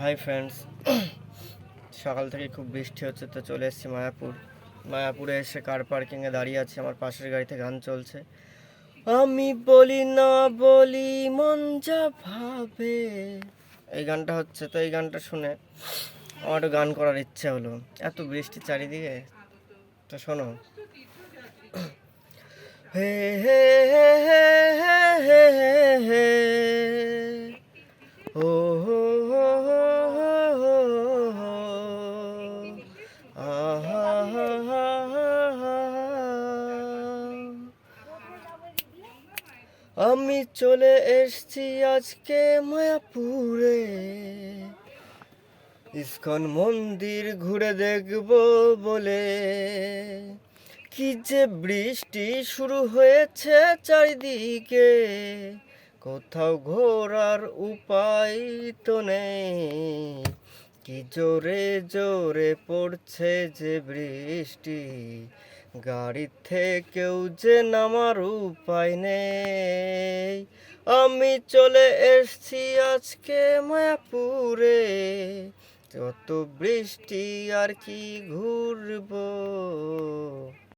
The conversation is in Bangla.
হাই ফ্রেন্ডস, সকাল থেকে খুব বৃষ্টি হচ্ছে, তো চলে এসেছি মায়াপুরে এসে কার পার্কিংয়ে দাঁড়িয়ে আছি। আমার পাশের গাড়িতে গান চলছে, আমি বলি না বলি মন যা ভাবে। এই গানটা হচ্ছে, তো এই গানটা শুনে আমার একটু গান করার ইচ্ছে হলো। এত বৃষ্টি চারিদিকে, তো শোনো। হে হে হে হে হে হে হে ও হো হো হো হো হো আহা হা হা হা। আমি চলে এসছি আজকে মায়াপুরে, ইস্কন মন্দির ঘুরে দেখব বলে। কি যে বৃষ্টি শুরু হয়েছে চারিদিকে, কোথাও ঘোরার উপায় তো নেই। কি জোরে জোরে পড়ছে যে বৃষ্টি, গাড়ি থেকেও যে নামার উপায় নেই। আমি চলে এসছি আজকে মায়াপুরে, যত বৃষ্টি আর কি ঘুরবো।